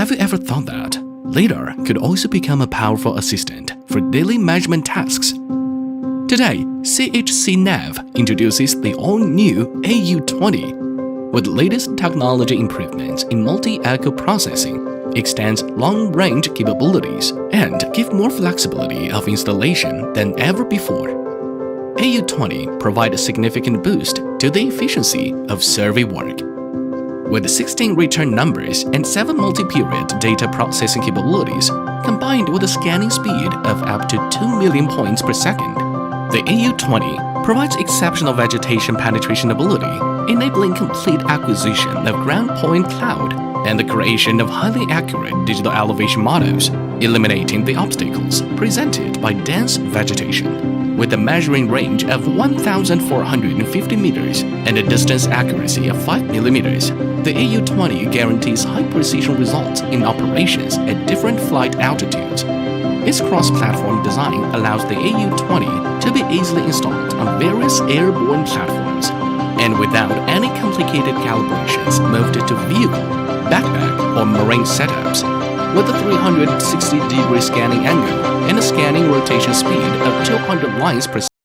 Have you ever thought that LiDAR could also become a powerful assistant for daily measurement tasks? Today, CHCNAV introduces the all-new AU20. With latest technology improvements in multi-echo processing, extends long-range capabilities, and give more flexibility of installation than ever before. AU20 provides a significant boost to the efficiency of survey work. With 16 return numbers and 7 multi-period data processing capabilities, combined with a scanning speed of up to 2 million points per second, the AU20 provides exceptional vegetation penetration ability, enabling complete acquisition of ground point cloud and the creation of highly accurate digital elevation models, eliminating the obstacles presented by dense vegetation. With a measuring range of 1,450 meters and a distance accuracy of 5 millimeters, the AU20 guarantees high-precision results in operations at different flight altitudes. Its cross-platform design allows the AU20 to be easily installed on various airborne platforms, and without any complicated calibrations moved to vehicle, backpack, or marine setups. With a 360-degree scanning angle and a scanning rotation speed of 200 lines per second.